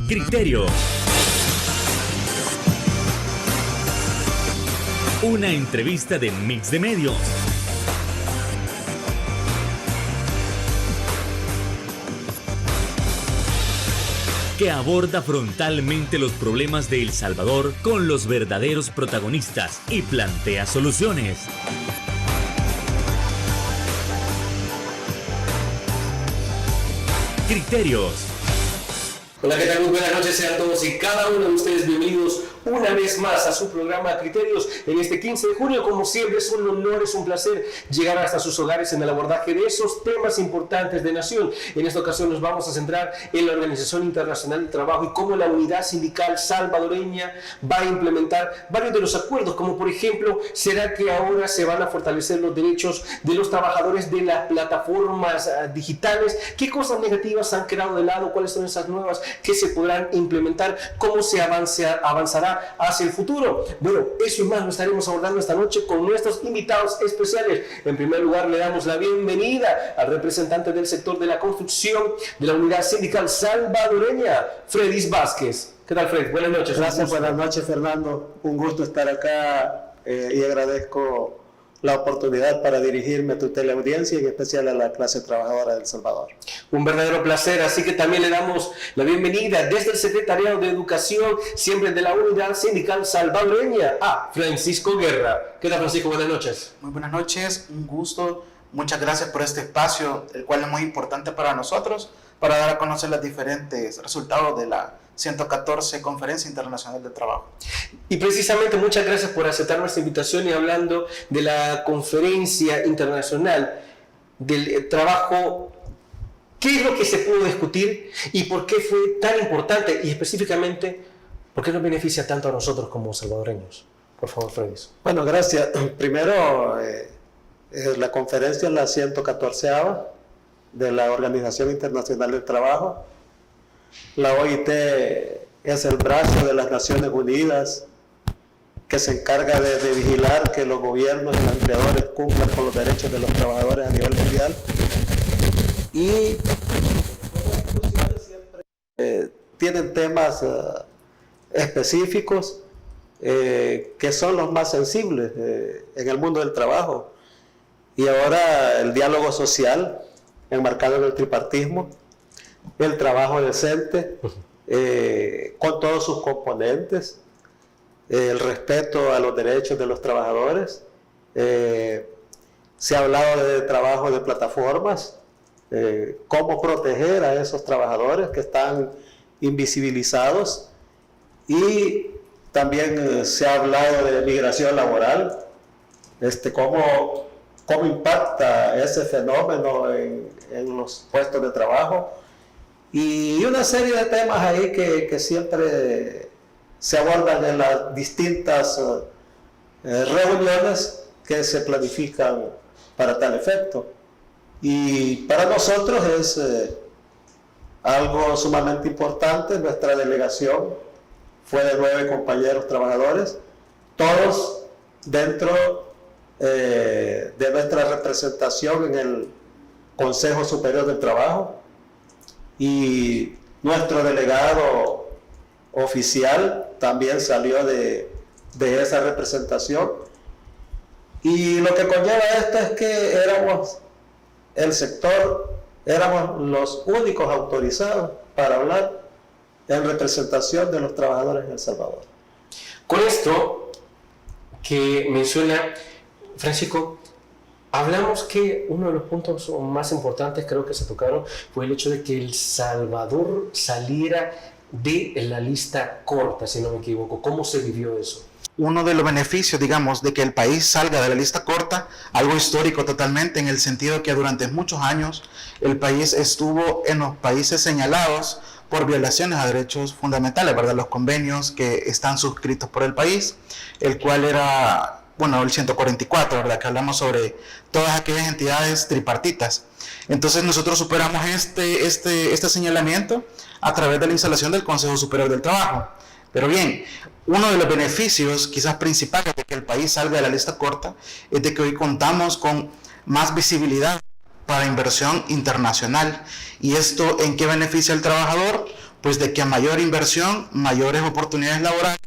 Criterios. Una entrevista de Mix de Medios. Que aborda frontalmente los problemas de El Salvador con los verdaderos protagonistas y plantea soluciones. Criterios. Hola, ¿qué tal? Muy buenas noches, sean todos y cada uno de ustedes bienvenidos una vez más a su programa Criterios en este 15 de junio. Como siempre, es un honor, es un placer llegar hasta sus hogares en el abordaje de esos temas importantes de nación. En esta ocasión nos vamos a centrar en la Organización Internacional del Trabajo y cómo la unidad sindical salvadoreña va a implementar varios de los acuerdos, como por ejemplo, ¿será que ahora se van a fortalecer los derechos de los trabajadores de las plataformas digitales? ¿Qué cosas negativas han quedado de lado? ¿Cuáles son esas nuevas que se podrán implementar? ¿Cómo se avanzará hacia el futuro? Bueno, eso y más lo estaremos abordando esta noche con nuestros invitados especiales. En primer lugar, le damos la bienvenida al representante del sector de la construcción de la Unidad Sindical Salvadoreña, Fredis Vázquez. ¿Qué tal, Fred? Buenas noches. Gracias, buenas noches, Fernando. Un gusto estar acá y agradezco la oportunidad para dirigirme a tu teleaudiencia y en especial a la clase trabajadora de El Salvador. Un verdadero placer, así que también le damos la bienvenida desde el Secretariado de Educación, siempre de la Unidad Sindical Salvadoreña, a Francisco Guerra. ¿Qué tal, Francisco? Buenas noches. Muy buenas noches, un gusto. Muchas gracias por este espacio, el cual es muy importante para nosotros, para dar a conocer los diferentes resultados de la 114 Conferencia Internacional de Trabajo. Y precisamente muchas gracias por aceptar nuestra invitación y hablando de la Conferencia Internacional del Trabajo. ¿Qué es lo que se pudo discutir y por qué fue tan importante? Y específicamente, ¿por qué nos beneficia tanto a nosotros como salvadoreños? Por favor, Freddy. Bueno, gracias. Primero, la conferencia es la 114ª de la Organización Internacional del Trabajo. La OIT es el brazo de las Naciones Unidas que se encarga de vigilar que los gobiernos y los empleadores cumplan con los derechos de los trabajadores a nivel mundial. Y las discusiones siempre tienen temas específicos que son los más sensibles en el mundo del trabajo. Y ahora el diálogo social, enmarcado en el tripartismo, el trabajo decente, con todos sus componentes, el respeto a los derechos de los trabajadores. Se ha hablado de trabajo de plataformas, cómo proteger a esos trabajadores que están invisibilizados, y también se ha hablado de migración laboral, cómo impacta ese fenómeno en los puestos de trabajo, y una serie de temas ahí que siempre se abordan en las distintas reuniones que se planifican para tal efecto. Y para nosotros es algo sumamente importante. Nuestra delegación fue de 9 compañeros trabajadores, todos dentro de nuestra representación en el Consejo Superior del Trabajo, y nuestro delegado oficial también salió de esa representación. Y lo que conlleva esto es que éramos los únicos autorizados para hablar en representación de los trabajadores en El Salvador. Con esto que menciona Francisco, hablamos que uno de los puntos más importantes, creo que se tocaron, fue el hecho de que El Salvador saliera de la lista corta, si no me equivoco. ¿Cómo se vivió eso? Uno de los beneficios, digamos, de que el país salga de la lista corta, algo histórico totalmente, en el sentido que durante muchos años el país estuvo en los países señalados por violaciones a derechos fundamentales, ¿verdad? Los convenios que están suscritos por el país, el cual era, bueno, el 144, ¿verdad? Que hablamos sobre todas aquellas entidades tripartitas. Entonces nosotros superamos este señalamiento a través de la instalación del Consejo Superior del Trabajo. Pero bien, uno de los beneficios quizás principales de que el país salga de la lista corta es de que hoy contamos con más visibilidad para inversión internacional. ¿Y esto en qué beneficia al trabajador? pues de que a mayor inversión, mayores oportunidades laborales,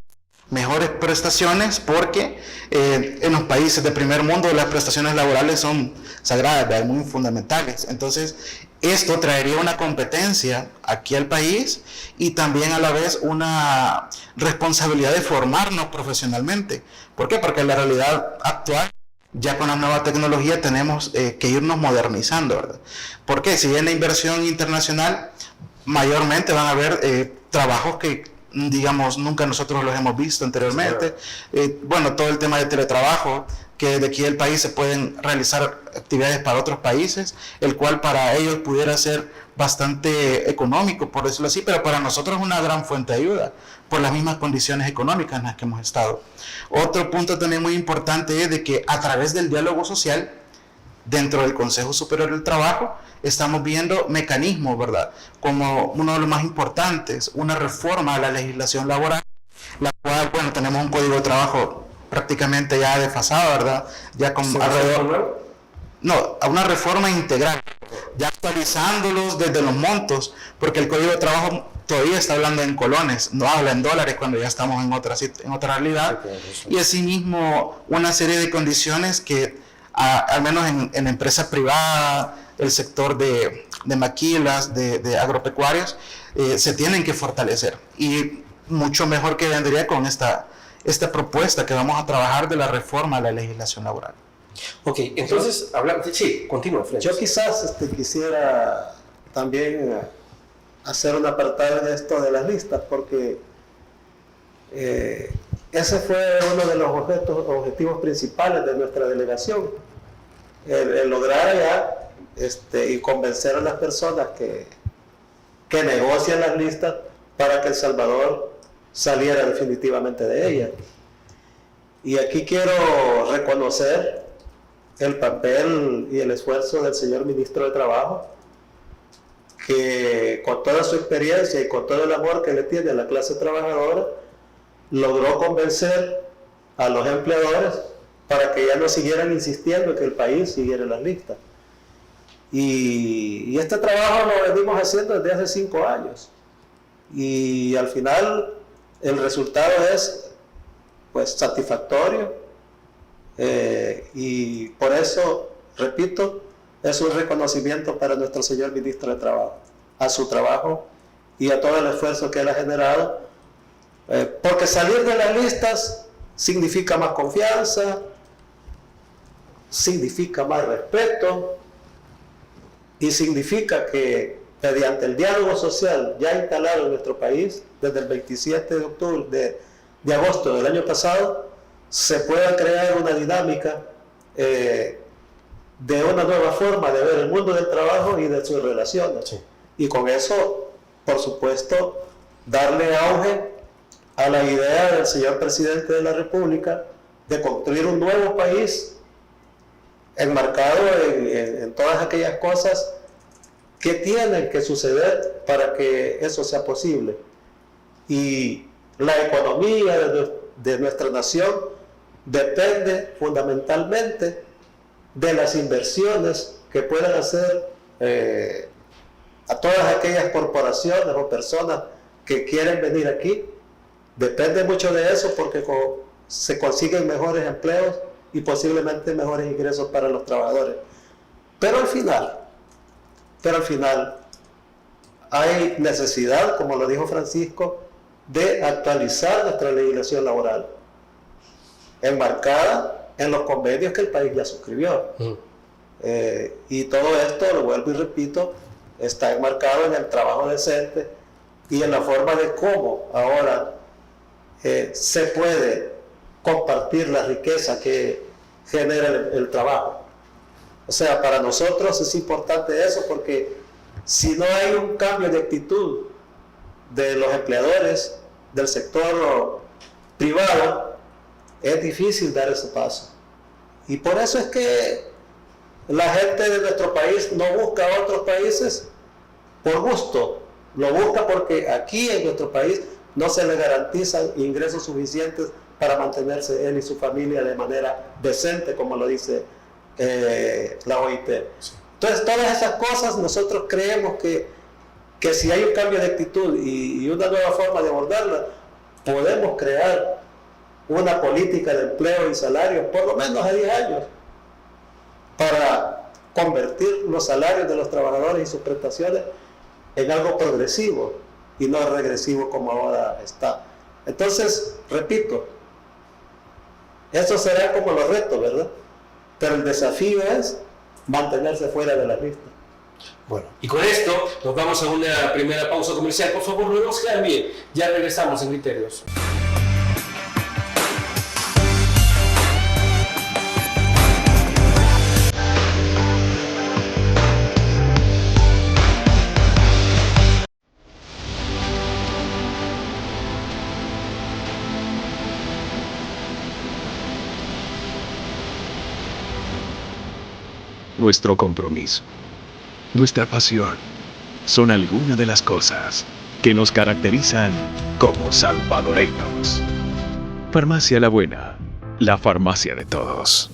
mejores prestaciones, porque en los países de primer mundo las prestaciones laborales son sagradas, muy fundamentales. Entonces, esto traería una competencia aquí al país y también a la vez una responsabilidad de formarnos profesionalmente. ¿Por qué? Porque en la realidad actual, ya con la nueva tecnología, tenemos que irnos modernizando, ¿verdad? Porque si bien la inversión internacional, mayormente van a haber trabajos que, digamos, nunca nosotros los hemos visto anteriormente. Bueno, todo el tema de teletrabajo, que de aquí del país se pueden realizar actividades para otros países, el cual para ellos pudiera ser bastante económico, por decirlo así, pero para nosotros es una gran fuente de ayuda, por las mismas condiciones económicas en las que hemos estado. Otro punto también muy importante es de que a través del diálogo social, dentro del Consejo Superior del Trabajo, estamos viendo mecanismos, ¿verdad?, como uno de los más importantes, una reforma a la legislación laboral, la cual, bueno, tenemos un código de trabajo prácticamente ya desfasado, ¿verdad?, ya con alrededor... No, a una reforma integral, ya actualizándolos desde los montos, porque el código de trabajo todavía está hablando en colones, no habla en dólares cuando ya estamos en otra realidad, y asimismo una serie de condiciones que al menos en empresa privada, el sector de maquilas, de agropecuarios, se tienen que fortalecer, y mucho mejor que vendría con esta propuesta que vamos a trabajar de la reforma a la legislación laboral. Ok, entonces, hablando, sí, continúa, Fred. Yo quizás quisiera también hacer un apartado en esto de las listas, porque ese fue uno de los objetivos principales de nuestra delegación, el lograr ya y convencer a las personas que negocian las listas para que El Salvador saliera definitivamente de ellas. Y aquí quiero reconocer el papel y el esfuerzo del señor ministro de Trabajo, que con toda su experiencia y con todo el amor que le tiene a la clase trabajadora, logró convencer a los empleadores para que ya no siguieran insistiendo en que el país siguiera las listas. Y este trabajo lo venimos haciendo desde hace 5 años. Y al final el resultado es, pues, satisfactorio. Y por eso, repito, es un reconocimiento para nuestro señor ministro de Trabajo, a su trabajo y a todo el esfuerzo que él ha generado, porque salir de las listas significa más confianza, significa más respeto y significa que mediante el diálogo social ya instalado en nuestro país desde el 27 de octubre de agosto del año pasado, se pueda crear una dinámica de una nueva forma de ver el mundo del trabajo y de sus relaciones. Sí. Y con eso, por supuesto, darle auge a la idea del señor presidente de la República de construir un nuevo país enmarcado en todas aquellas cosas que tienen que suceder para que eso sea posible. Y la economía de nuestra nación depende fundamentalmente de las inversiones que puedan hacer a todas aquellas corporaciones o personas que quieren venir aquí. Depende mucho de eso porque se consiguen mejores empleos y posiblemente mejores ingresos para los trabajadores. Pero al final hay necesidad, como lo dijo Francisco, de actualizar nuestra legislación laboral, enmarcada en los convenios que el país ya suscribió. Y todo esto, lo vuelvo y repito, está enmarcado en el trabajo decente y en la forma de cómo ahora se puede compartir la riqueza que genera el trabajo. O sea, para nosotros es importante eso, porque si no hay un cambio de actitud de los empleadores del sector privado, es difícil dar ese paso. Y por eso es que la gente de nuestro país no busca a otros países por gusto, lo busca porque aquí en nuestro país no se le garantizan ingresos suficientes para mantenerse él y su familia de manera decente, como lo dice la OIT. Entonces, todas esas cosas nosotros creemos que que si hay un cambio de actitud y una nueva forma de abordarla, podemos crear una política de empleo y salario por lo menos a 10 años para convertir los salarios de los trabajadores y sus prestaciones en algo progresivo y no regresivo como ahora está. Entonces, repito, esos serán como los retos, ¿verdad? Pero el desafío es mantenerse fuera de la lista. Bueno, y con esto nos vamos a una primera pausa comercial. Por favor, no nos quedan bien. Ya regresamos en Criterios. Nuestro compromiso, nuestra pasión, son algunas de las cosas que nos caracterizan como salvadoreños. Farmacia La Buena, la farmacia de todos.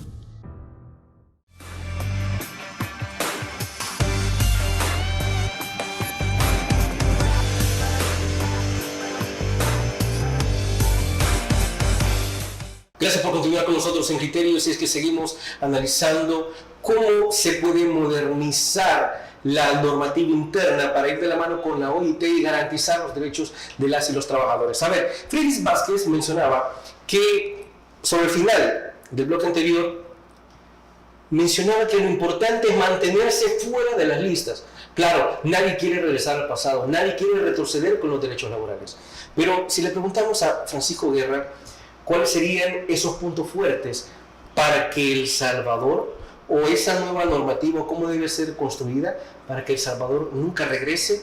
Gracias por continuar con nosotros en Criterios, y es que seguimos analizando cómo se puede modernizar la normativa interna para ir de la mano con la OIT y garantizar los derechos de las y los trabajadores. A ver, Fredis Vázquez mencionaba que sobre el final del bloque anterior mencionaba que lo importante es mantenerse fuera de las listas. Claro, nadie quiere regresar al pasado, nadie quiere retroceder con los derechos laborales. Pero si le preguntamos a Francisco Guerra, ¿cuáles serían esos puntos fuertes para que El Salvador, o esa nueva normativa, cómo debe ser construida para que El Salvador nunca regrese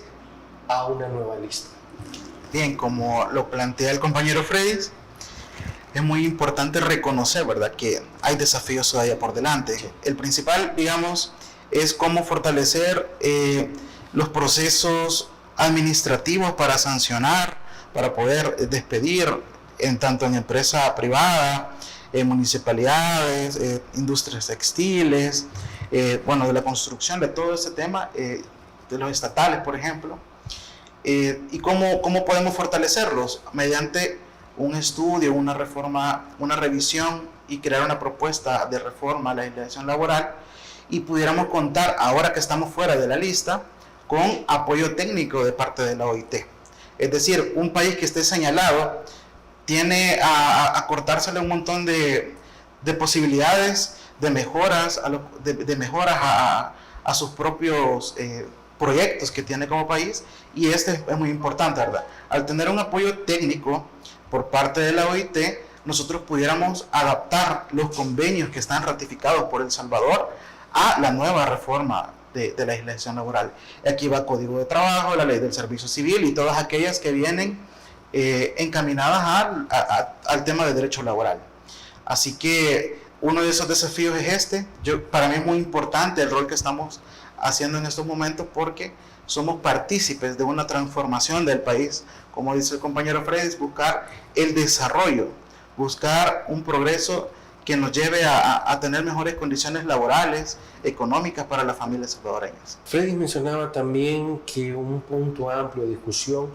a una nueva lista? Bien, como lo plantea el compañero Freddy, es muy importante reconocer, ¿verdad?, que hay desafíos todavía por delante. Sí. El principal, digamos, es cómo fortalecer los procesos administrativos para sancionar, para poder despedir, tanto en empresa privada, municipalidades, industrias textiles, bueno, de la construcción, de todo ese tema, de los estatales, por ejemplo, y cómo podemos fortalecerlos mediante un estudio, una reforma, una revisión y crear una propuesta de reforma a la legislación laboral, y pudiéramos contar, ahora que estamos fuera de la lista, con apoyo técnico de parte de la OIT. Es decir, un país que esté señalado tiene a cortársele un montón de posibilidades de mejoras, a sus propios proyectos que tiene como país, y este es muy importante, ¿verdad? Al tener un apoyo técnico por parte de la OIT, nosotros pudiéramos adaptar los convenios que están ratificados por El Salvador a la nueva reforma de la legislación laboral. Aquí va Código de Trabajo, la Ley del Servicio Civil y todas aquellas que vienen encaminadas al tema de derecho laboral. Así que uno de esos desafíos es para mí es muy importante el rol que estamos haciendo en estos momentos, porque somos partícipes de una transformación del país. Como dice el compañero Freddy, buscar el desarrollo, buscar un progreso que nos lleve a tener mejores condiciones laborales, económicas para las familias salvadoreñas. Freddy mencionaba también que un punto amplio de discusión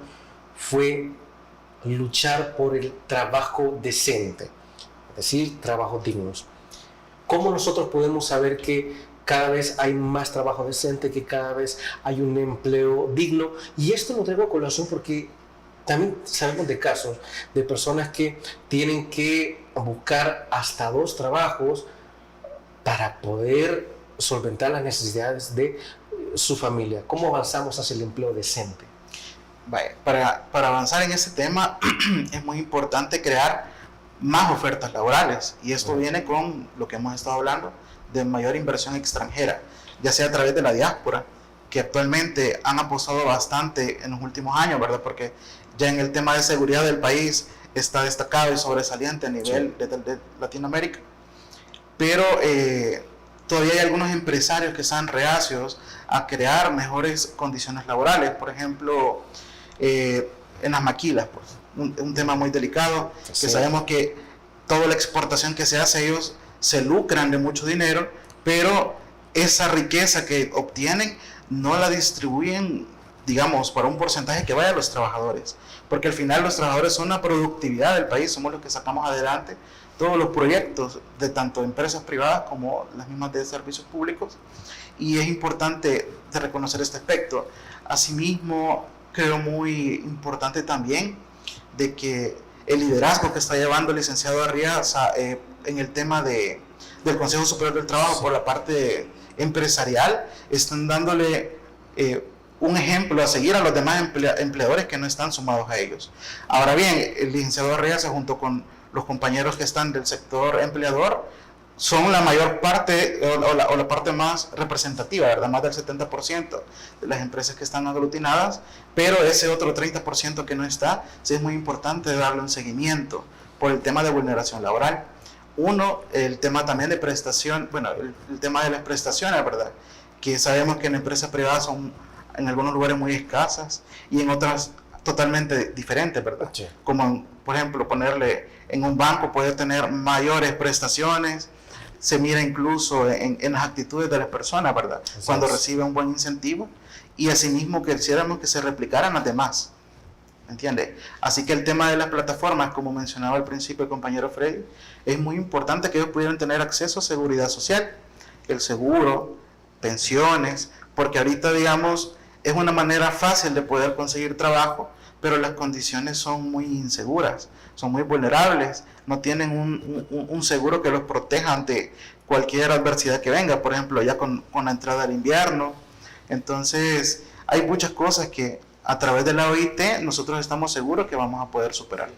fue luchar por el trabajo decente, es decir, trabajos dignos. ¿Cómo nosotros podemos saber que cada vez hay más trabajo decente, que cada vez hay un empleo digno? Y esto lo traigo a colación porque también sabemos de casos de personas que tienen que buscar hasta 2 trabajos para poder solventar las necesidades de su familia. ¿Cómo avanzamos hacia el empleo decente? Para avanzar en ese tema es muy importante crear más ofertas laborales, y esto viene con lo que hemos estado hablando de mayor inversión extranjera, ya sea a través de la diáspora, que actualmente han apostado bastante en los últimos años, ¿verdad? Porque ya en el tema de seguridad del país está destacado y sobresaliente a nivel de Latinoamérica, pero todavía hay algunos empresarios que están reacios a crear mejores condiciones laborales. Por ejemplo, en las maquilas, pues, un tema muy delicado, que sabemos que toda la exportación que se hace, ellos se lucran de mucho dinero, pero esa riqueza que obtienen no la distribuyen digamos, para un porcentaje que vaya a los trabajadores, porque al final los trabajadores son la productividad del país, somos los que sacamos adelante todos los proyectos de tanto empresas privadas como las mismas de servicios públicos, y es importante de reconocer este aspecto. Asimismo, creo muy importante también de que el liderazgo que está llevando el licenciado Arriaza en el tema del Consejo Superior del Trabajo por la parte empresarial, están dándole un ejemplo a seguir a los demás empleadores que no están sumados a ellos. Ahora bien, el licenciado Arriaza junto con los compañeros que están del sector empleador son la mayor parte o la parte más representativa, ¿verdad? Más del 70% de las empresas que están aglutinadas, pero ese otro 30% que no está, sí es muy importante darle un seguimiento por el tema de vulneración laboral. Uno, el tema también de prestación, bueno, el tema de las prestaciones, ¿verdad? Que sabemos que en empresas privadas son en algunos lugares muy escasas y en otras totalmente diferentes, ¿verdad? Sí. Como, por ejemplo, ponerle en un banco puede tener mayores prestaciones, se mira incluso en las actitudes de las personas, ¿verdad? Así cuando es. Recibe un buen incentivo, y asimismo quisiéramos que se replicaran las demás, ¿entiende? Así que el tema de las plataformas, como mencionaba al principio el compañero Freddy, es muy importante que ellos pudieran tener acceso a seguridad social, el seguro, pensiones, porque ahorita, digamos, es una manera fácil de poder conseguir trabajo, pero las condiciones son muy inseguras, son muy vulnerables, no tienen un seguro que los proteja ante cualquier adversidad que venga, por ejemplo, ya con la entrada del invierno. Entonces, hay muchas cosas que a través de la OIT nosotros estamos seguros que vamos a poder superar.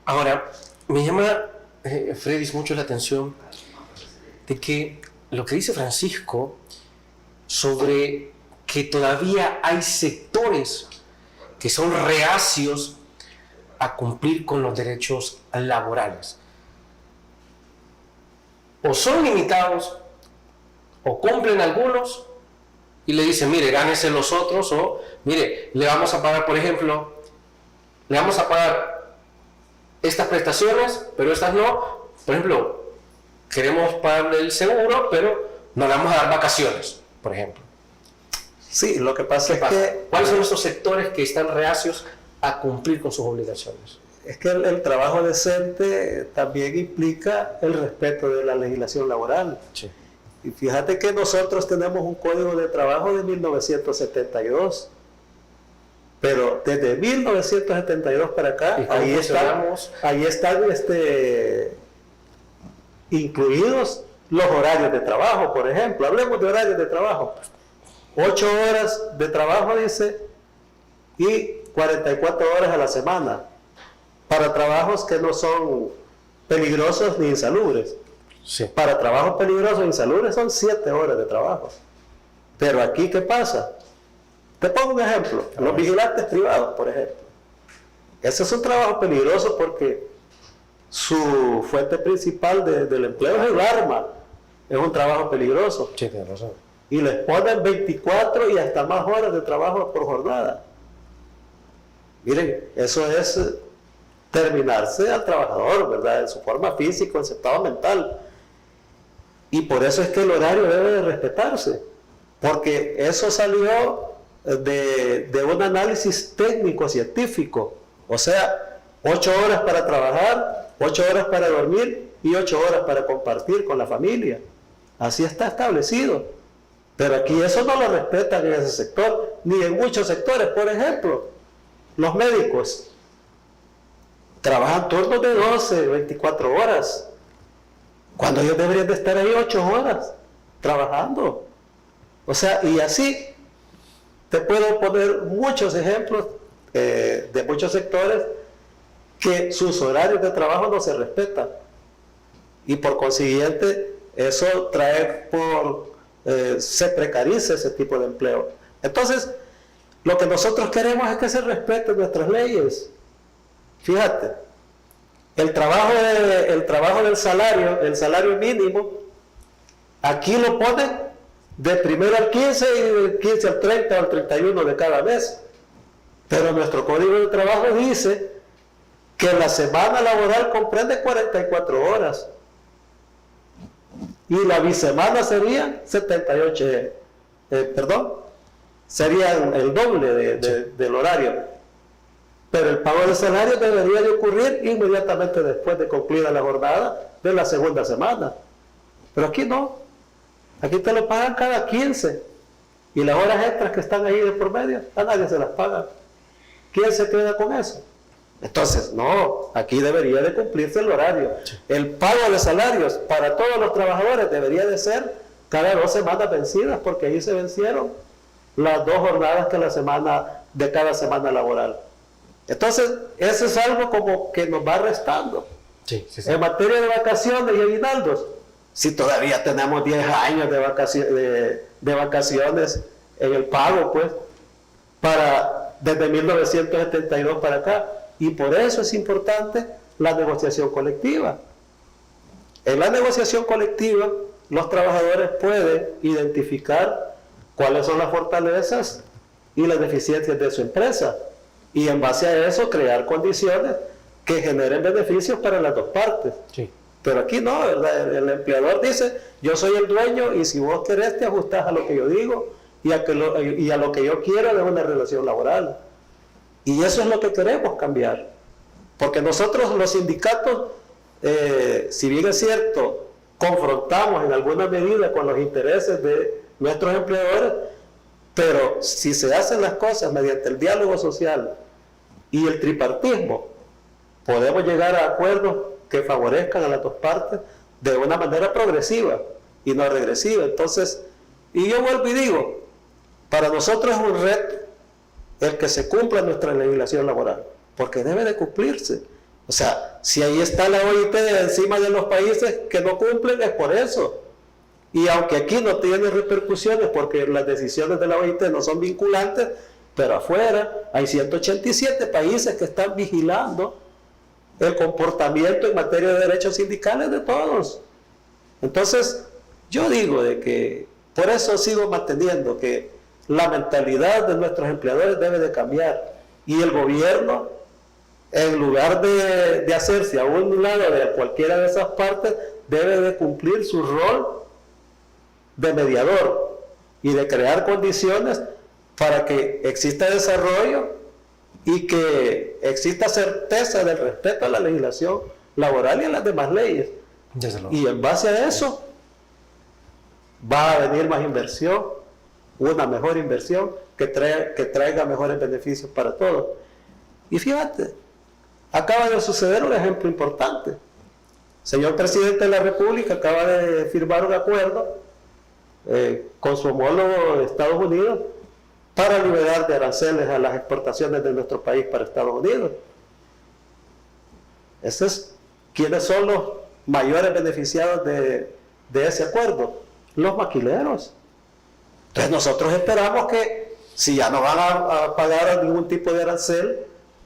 Ahora, me llama, Freddy, mucho la atención de que lo que dice Francisco sobre que todavía hay sectores que son reacios a cumplir con los derechos laborales. O son limitados, o cumplen algunos, y le dicen, mire, gánese los otros, o mire, le vamos a pagar, por ejemplo, le vamos a pagar estas prestaciones, pero estas no. Por ejemplo, queremos pagarle el seguro, pero no le vamos a dar vacaciones, por ejemplo. Sí, lo que pasa es que... ¿Cuáles son esos sectores que están reacios a cumplir con sus obligaciones? Es que el trabajo decente también implica el respeto de la legislación laboral. Sí. Y fíjate que nosotros tenemos un código de trabajo de 1972, pero desde 1972 para acá, ahí están incluidos los horarios de trabajo, por ejemplo. Hablemos de horarios de trabajo. 8 horas de trabajo, dice, y 44 horas a la semana, para trabajos que no son peligrosos ni insalubres. Sí. Para trabajos peligrosos e insalubres son 7 horas de trabajo. Pero aquí, ¿qué pasa? Te pongo un ejemplo. Los vigilantes privados, por ejemplo. Ese es un trabajo peligroso porque su fuente principal del empleo es el arma. Es un trabajo peligroso. Sí, tienes razón. Y les ponen 24 y hasta más horas de trabajo por jornada. Miren, eso es terminarse al trabajador, ¿verdad? En su forma física, en su estado mental. Y por eso es que el horario debe de respetarse. Porque eso salió de un análisis técnico, científico. O sea, 8 horas para trabajar, 8 horas para dormir y 8 horas para compartir con la familia. Así está establecido. Pero aquí eso no lo respetan en ese sector, ni en muchos sectores. Por ejemplo, los médicos trabajan turnos de 12, 24 horas, cuando ellos deberían de estar ahí 8 horas trabajando. O sea, y así te puedo poner muchos ejemplos de muchos sectores que sus horarios de trabajo no se respetan. Y por consiguiente, eso trae se precariza ese tipo de empleo. Entonces, lo que nosotros queremos es que se respeten nuestras leyes. Fíjate, el trabajo del salario, el salario mínimo, aquí lo ponen de 1 al 15 y del 15 al 30 o al 31 de cada mes. Pero nuestro Código de Trabajo dice que la semana laboral comprende 44 horas. Y la bisemana sería 78, sería el doble del horario. Pero el pago de salario debería de ocurrir inmediatamente después de concluida la jornada de la segunda semana. Pero aquí no. Aquí te lo pagan cada 15. Y las horas extras que están ahí de por medio, a nadie se las paga. ¿Quién se queda con eso? Entonces, no, aquí debería de cumplirse el horario. El pago de salarios para todos los trabajadores debería de ser cada 2 semanas vencidas, porque ahí se vencieron las 2 jornadas de cada semana laboral. Entonces, eso es algo como que nos va restando. Sí. En materia de vacaciones y aguinaldos, si todavía tenemos 10 años de vacaciones en el pago, pues, desde 1972 para acá. Y por eso es importante la negociación colectiva. En la negociación colectiva, los trabajadores pueden identificar cuáles son las fortalezas y las deficiencias de su empresa. Y en base a eso, crear condiciones que generen beneficios para las dos partes. Sí. Pero aquí no, ¿verdad? El empleador dice, yo soy el dueño y si vos querés te ajustás a lo que yo digo y a lo que yo quiero de una relación laboral. Y eso es lo que queremos cambiar. Porque nosotros los sindicatos, si bien es cierto, confrontamos en alguna medida con los intereses de nuestros empleadores, pero si se hacen las cosas mediante el diálogo social y el tripartismo, podemos llegar a acuerdos que favorezcan a las dos partes de una manera progresiva y no regresiva. Entonces, y yo vuelvo y digo, para nosotros es un reto el que se cumpla nuestra legislación laboral, porque debe de cumplirse. O sea, si ahí está la OIT encima de los países que no cumplen, es por eso. Y aunque aquí no tiene repercusiones, porque las decisiones de la OIT no son vinculantes, pero afuera hay 187 países que están vigilando el comportamiento en materia de derechos sindicales de todos. Entonces, yo digo de que, por eso sigo manteniendo que la mentalidad de nuestros empleadores debe de cambiar, y el gobierno, en lugar de hacerse a un lado de cualquiera de esas partes, debe de cumplir su rol de mediador y de crear condiciones para que exista desarrollo y que exista certeza del respeto a la legislación laboral y a las demás leyes. Y en base a eso va a venir más inversión, una mejor inversión que traiga mejores beneficios para todos. Y fíjate, acaba de suceder un ejemplo importante. El señor presidente de la República acaba de firmar un acuerdo con su homólogo de Estados Unidos para liberar de aranceles a las exportaciones de nuestro país para Estados Unidos. ¿Quiénes son los mayores beneficiados de ese acuerdo? Los maquileros. Entonces nosotros esperamos que, si ya no van a pagar ningún tipo de arancel,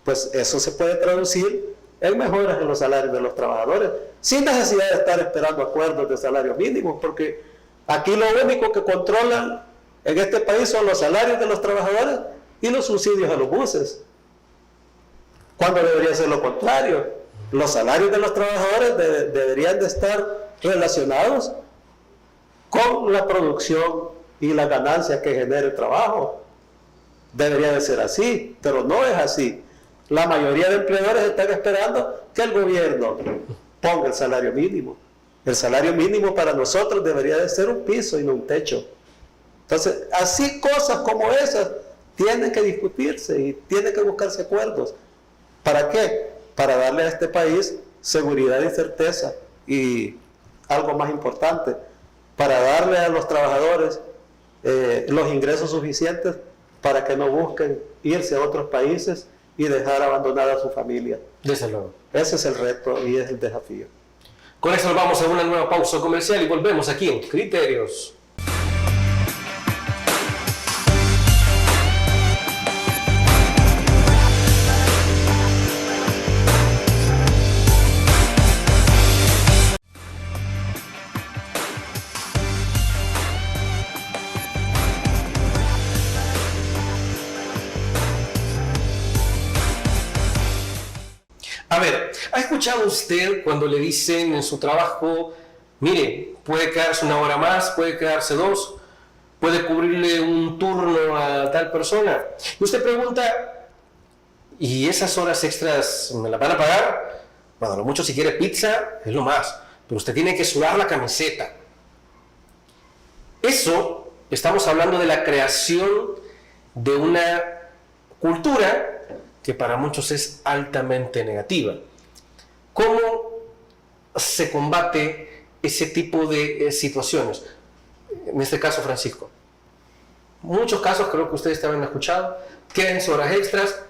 pues eso se puede traducir en mejoras en los salarios de los trabajadores, sin necesidad de estar esperando acuerdos de salario mínimo, porque aquí lo único que controlan en este país son los salarios de los trabajadores y los subsidios a los buses, cuando debería ser lo contrario. Los salarios de los trabajadores deberían de estar relacionados con la producción y las ganancias que genera el trabajo. Debería de ser así, pero no es así. La mayoría de empleadores están esperando que el gobierno ponga el salario mínimo. El salario mínimo para nosotros debería de ser un piso y no un techo. Entonces, así cosas como esas tienen que discutirse y tienen que buscarse acuerdos. ¿Para qué? Para darle a este país seguridad y certeza, y algo más importante, para darle a los trabajadores los ingresos suficientes para que no busquen irse a otros países y dejar abandonada a su familia. Desde luego. Ese es el reto y es el desafío. Con eso nos vamos a una nueva pausa comercial y volvemos aquí en Criterios. A ver, ¿ha escuchado usted cuando le dicen en su trabajo, mire, puede quedarse una hora más, puede quedarse 2, puede cubrirle un turno a tal persona. Y usted pregunta, ¿y esas horas extras me las van a pagar? Bueno, lo mucho si quiere pizza es lo más, pero usted tiene que sudar la camiseta. Eso, estamos hablando de la creación de una cultura que para muchos es altamente negativa. ¿Cómo se combate ese tipo de situaciones? En este caso, Francisco, muchos casos creo que ustedes también han escuchado, quédense horas extras,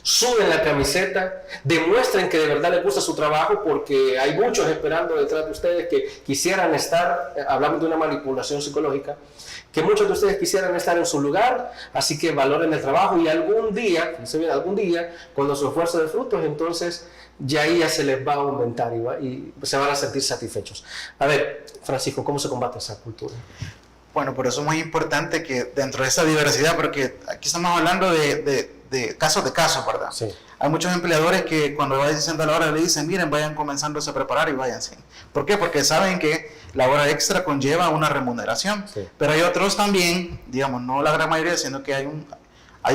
suben la camiseta, demuestren que de verdad les gusta su trabajo, porque hay muchos esperando detrás de ustedes que quisieran estar, hablamos de una manipulación psicológica, que muchos de ustedes quisieran estar en su lugar, así que valoren el trabajo y algún día, cuando su esfuerzo dé frutos, entonces ya ahí ya se les va a aumentar y se van a sentir satisfechos. A ver, Francisco, ¿cómo se combate esa cultura? Bueno, por eso es muy importante que dentro de esa diversidad, porque aquí estamos hablando de casos, ¿verdad? Sí. Hay muchos empleadores que cuando vayan diciendo a la hora le dicen, miren, vayan comenzándose a preparar y váyanse. ¿Por qué? Porque saben que la hora extra conlleva una remuneración. Sí. Pero hay otros también, digamos, no la gran mayoría, sino que hay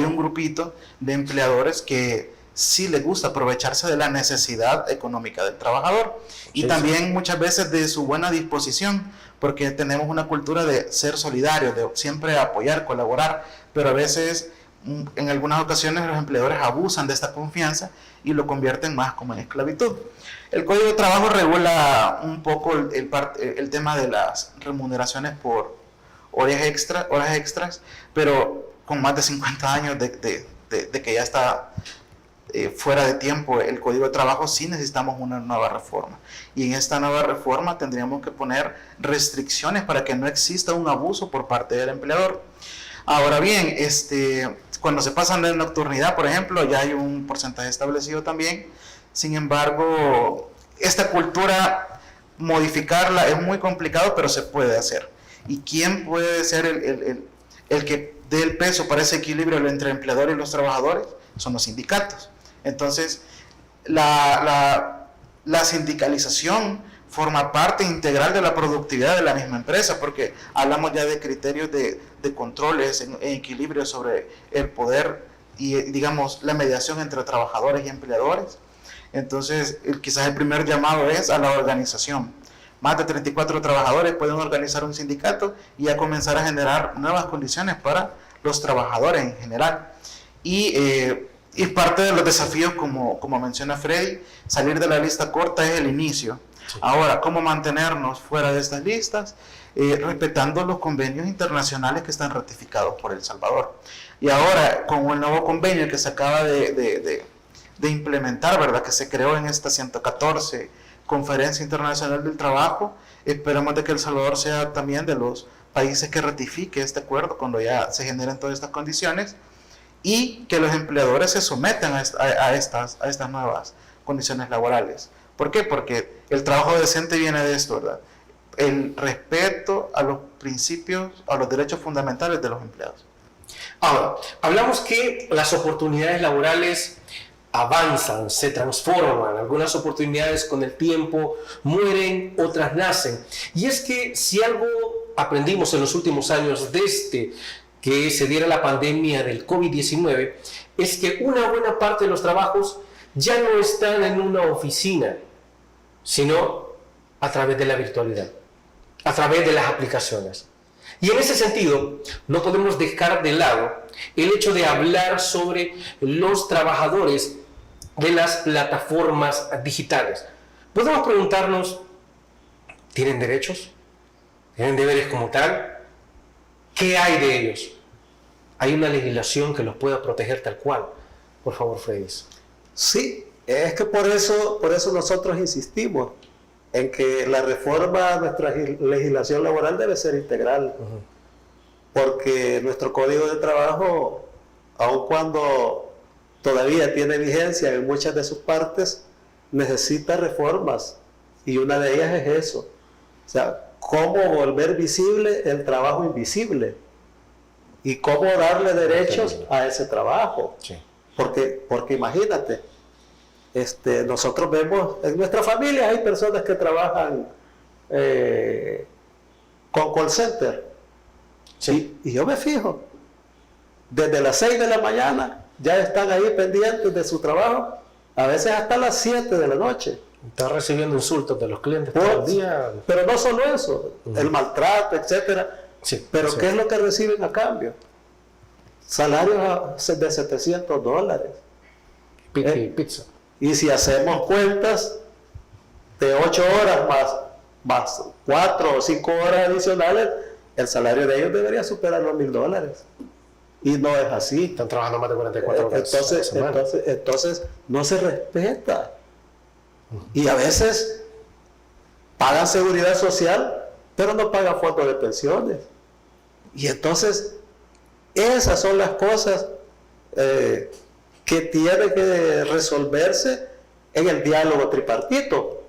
un grupito de empleadores que sí les gusta aprovecharse de la necesidad económica del trabajador y sí, también muchas veces de su buena disposición, porque tenemos una cultura de ser solidarios, de siempre apoyar, colaborar, pero a veces, en algunas ocasiones, los empleadores abusan de esta confianza y lo convierten más como en esclavitud. El Código de Trabajo regula un poco el tema de las remuneraciones por horas extras, pero con más de 50 años de que ya está fuera de tiempo el Código de Trabajo, sí necesitamos una nueva reforma. Y en esta nueva reforma tendríamos que poner restricciones para que no exista un abuso por parte del empleador. Ahora bien, cuando se pasan de nocturnidad, por ejemplo, ya hay un porcentaje establecido también. Sin embargo, esta cultura, modificarla es muy complicado, pero se puede hacer. ¿Y quién puede ser el que dé el peso para ese equilibrio entre el empleador y los trabajadores? Son los sindicatos. Entonces, la sindicalización forma parte integral de la productividad de la misma empresa, porque hablamos ya de criterios de controles en equilibrio sobre el poder y, digamos, la mediación entre trabajadores y empleadores. Entonces, quizás el primer llamado es a la organización. Más de 34 trabajadores pueden organizar un sindicato y a comenzar a generar nuevas condiciones para los trabajadores en general. Y parte de los desafíos, como menciona Freddy, salir de la lista corta es el inicio. Sí. Ahora, ¿cómo mantenernos fuera de estas listas? Respetando los convenios internacionales que están ratificados por El Salvador. Y ahora, con el nuevo convenio que se acaba de implementar, ¿verdad?, que se creó en esta 114 Conferencia Internacional del Trabajo, esperamos de que El Salvador sea también de los países que ratifique este acuerdo cuando ya se generen todas estas condiciones, y que los empleadores se sometan a estas nuevas condiciones laborales. ¿Por qué? Porque el trabajo decente viene de esto, ¿verdad? El respeto a los principios, a los derechos fundamentales de los empleados. Ahora, hablamos que las oportunidades laborales avanzan, se transforman, algunas oportunidades con el tiempo mueren, otras nacen. Y es que si algo aprendimos en los últimos años desde que se diera la pandemia del COVID-19, es que una buena parte de los trabajos ya no están en una oficina, sino a través de la virtualidad, a través de las aplicaciones. Y en ese sentido, no podemos dejar de lado el hecho de hablar sobre los trabajadores de las plataformas digitales. Podemos preguntarnos, ¿tienen derechos? ¿Tienen deberes como tal? ¿Qué hay de ellos? ¿Hay una legislación que los pueda proteger tal cual? Por favor, Freddy. Sí, es que por eso nosotros insistimos en que la reforma a nuestra legislación laboral debe ser integral. Porque nuestro Código de Trabajo, aun cuando todavía tiene vigencia en muchas de sus partes, necesita reformas. Y una de ellas es eso. O sea, cómo volver visible el trabajo invisible y cómo darle derechos a ese trabajo. Sí. Porque imagínate, nosotros vemos, en nuestra familia hay personas que trabajan con call center Sí. Y yo me fijo, desde las 6 de la mañana ya están ahí pendientes de su trabajo, a veces hasta las 7 de la noche. Está recibiendo insultos de los clientes todo el día. Pero no solo eso, el maltrato, etcétera. Sí, Pero sí. ¿qué es lo que reciben a cambio? Salarios de $700. Pizza. Y si hacemos cuentas de 8 horas más 4 o 5 horas adicionales, el salario de ellos debería superar los $1,000. Y no es así. Están trabajando más de 44 horas. a la semana. Entonces no se respeta. Y a veces pagan seguridad social, pero no pagan fondos de pensiones. Y entonces, esas son las cosas que tienen que resolverse en el diálogo tripartito.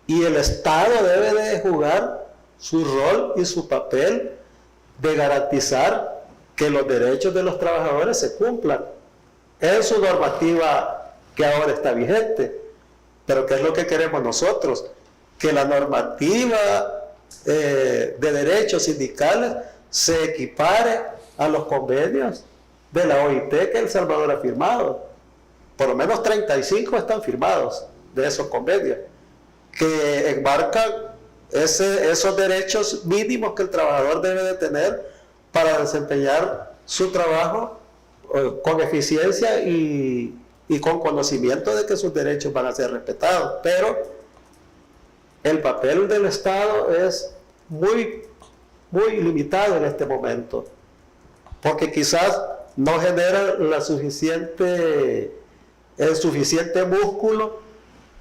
Y el Estado debe de jugar su rol y su papel de garantizar que los derechos de los trabajadores se cumplan en su normativa que ahora está vigente. Pero ¿qué es lo que queremos nosotros? Que la normativa de derechos sindicales se equipare a los convenios de la OIT que El Salvador ha firmado. Por lo menos 35 están firmados de esos convenios, que enmarcan esos derechos mínimos que el trabajador debe de tener para desempeñar su trabajo con eficiencia y con conocimiento de que sus derechos van a ser respetados. Pero el papel del Estado es muy limitado en este momento, porque quizás no genera el suficiente músculo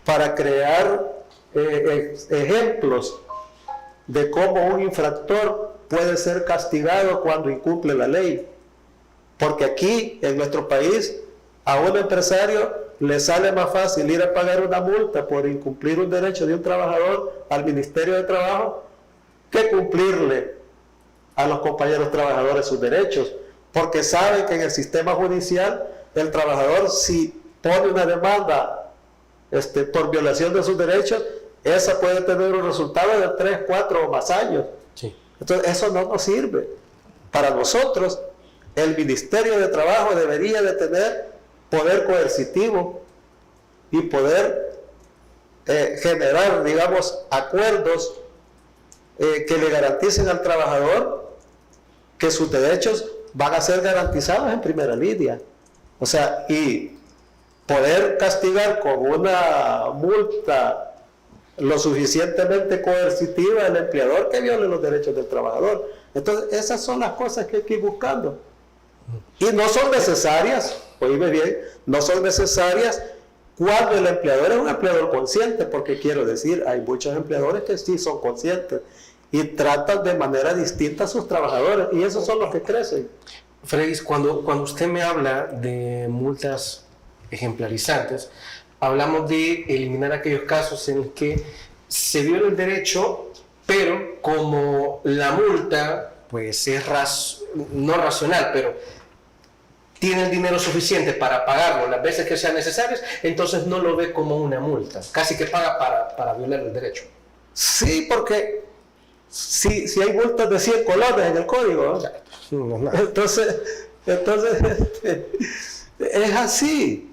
para crear ejemplos de cómo un infractor puede ser castigado cuando incumple la ley. Porque aquí, en nuestro país, a un empresario le sale más fácil ir a pagar una multa por incumplir un derecho de un trabajador al Ministerio de Trabajo que cumplirle a los compañeros trabajadores sus derechos, porque saben que en el sistema judicial el trabajador, si pone una demanda por violación de sus derechos, esa puede tener un resultado de 3, 4 o más años. Sí. Entonces eso no nos sirve. Para nosotros, el Ministerio de Trabajo debería de tener poder coercitivo y poder generar, digamos, acuerdos que le garanticen al trabajador que sus derechos van a ser garantizados en primera línea. O sea, y poder castigar con una multa lo suficientemente coercitiva al empleador que viole los derechos del trabajador. Entonces, esas son las cosas que hay que ir buscando. Y no son necesarias, oíme bien, no son necesarias cuando el empleador es un empleador consciente, porque quiero decir, hay muchos empleadores que sí son conscientes y tratan de manera distinta a sus trabajadores, y esos son los que crecen. Freddy, cuando usted me habla de multas ejemplarizantes, hablamos de eliminar aquellos casos en los que se viola el derecho, pero como la multa pues es no racional, pero tiene el dinero suficiente para pagarlo las veces que sean necesarias, entonces no lo ve como una multa, casi que paga para violar el derecho. Sí, porque si hay multas de 100 colones en el código, ¿no? Entonces es así.